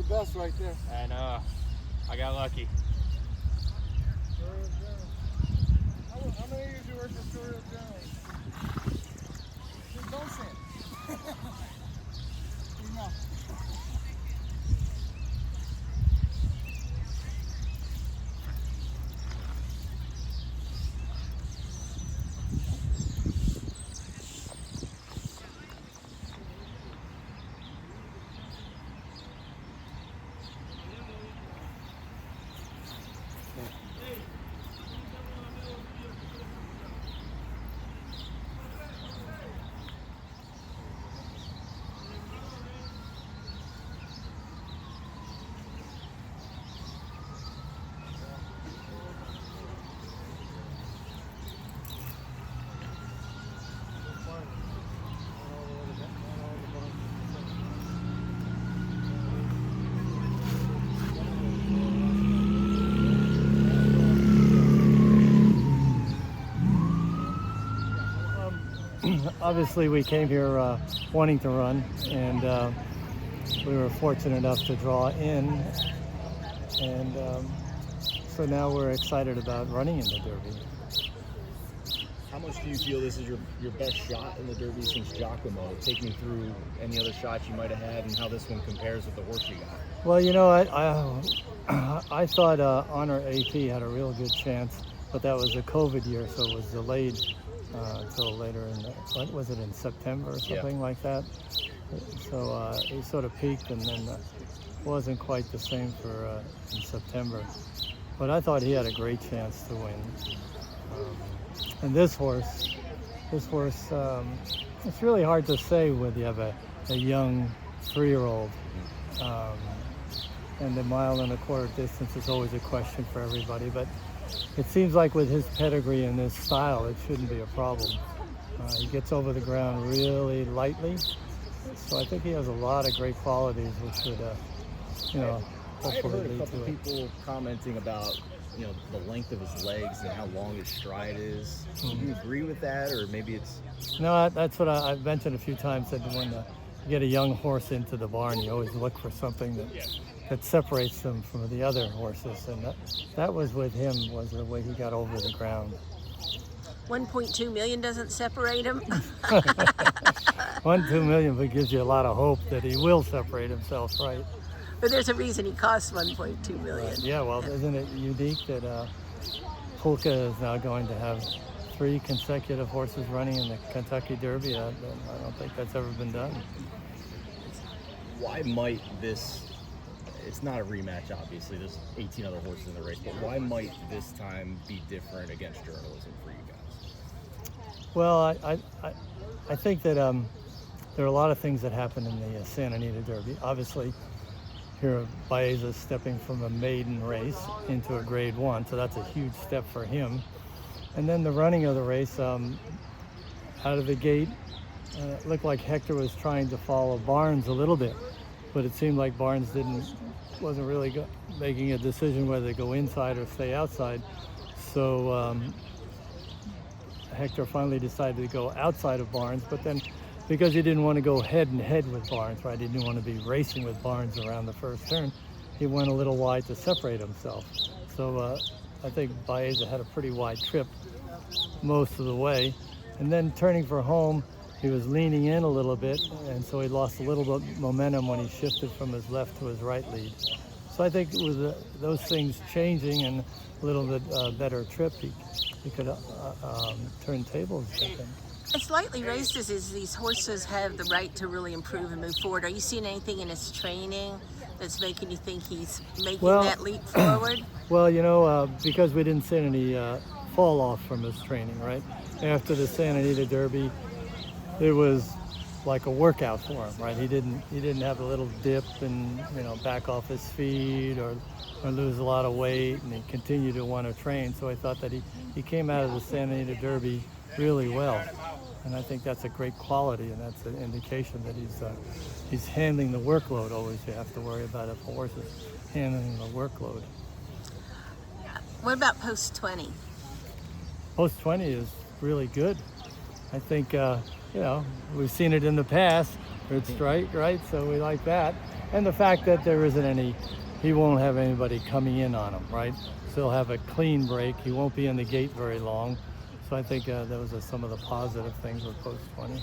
the best right there. I know. I got lucky. How many years you work for Churchill Downs? Don't say it. No. Obviously, we came here wanting to run, and we were fortunate enough to draw in, and so now we're excited about running in the Derby. How much do you feel this is your best shot in the Derby since Giacomo? Take me through any other shots you might have had and how this one compares with the horse you got. Well, you know, I thought Honor AP had a real good chance, but that was a COVID year, so it was delayed until later in, what was it, in September or something like that. So it sort of peaked and then wasn't quite the same for in September. But I thought he had a great chance to win. And this horse, it's really hard to say whether you have a young 3-year-old. And the 1.25 mile distance is always a question for everybody. But it seems like with his pedigree and his style, it shouldn't be a problem. He gets over the ground really lightly. So I think he has a lot of great qualities, which would, hopefully lead to it. I heard a couple people commenting about, the length of his legs and how long his stride is. Do you agree with that, or maybe it's... No, that's what I've mentioned a few times, that when you get a young horse into the barn, you always look for something that separates them from the other horses, and that was with him, was the way he got over the ground. 1.2 million doesn't separate him. 1.2 million, but gives you a lot of hope that he will separate himself, right? But there's a reason he costs 1.2 million. Right. Yeah, well, isn't it unique that Polka is now going to have 3 consecutive horses running in the Kentucky Derby? I don't think that's ever been done. Why might this... It's not a rematch, obviously. There's 18 other horses in the race, but why might this time be different against journalism for you guys? Well, I think that there are a lot of things that happen in the Santa Anita Derby. Obviously, here Baeza stepping from a maiden race into a grade 1, so that's a huge step for him. And then the running of the race, out of the gate, it looked like Hector was trying to follow Barnes a little bit, but it seemed like Barnes wasn't really making a decision whether to go inside or stay outside. So Hector finally decided to go outside of Barnes, but then because he didn't want to go head and head with Barnes, right? He didn't want to be racing with Barnes around the first turn. He went a little wide to separate himself. So I think Baeza had a pretty wide trip most of the way. And then turning for home, he was leaning in a little bit, and so he lost a little bit of momentum when he shifted from his left to his right lead. So I think with those things changing and a little bit better trip, he could turn tables, I think. As lightly raced as these horses have the right to really improve and move forward, are you seeing anything in his training that's making you think he's making that leap forward? Well, because we didn't see any fall off from his training, right? After the Santa Anita Derby, it was like a workout for him, right? He didn't have a little dip and back off his feet or lose a lot of weight, and he continued to want to train. So I thought that he came out of the Santa Anita Derby really well. And I think that's a great quality, and that's an indication that he's handling the workload. Always you have to worry about if a horse is handling the workload. What about post 20? Post 20 is really good. I think we've seen it in the past. It's right, so we like that. And the fact that there isn't any, he won't have anybody coming in on him, right? So he'll have a clean break. He won't be in the gate very long. So I think those are some of the positive things with post 20.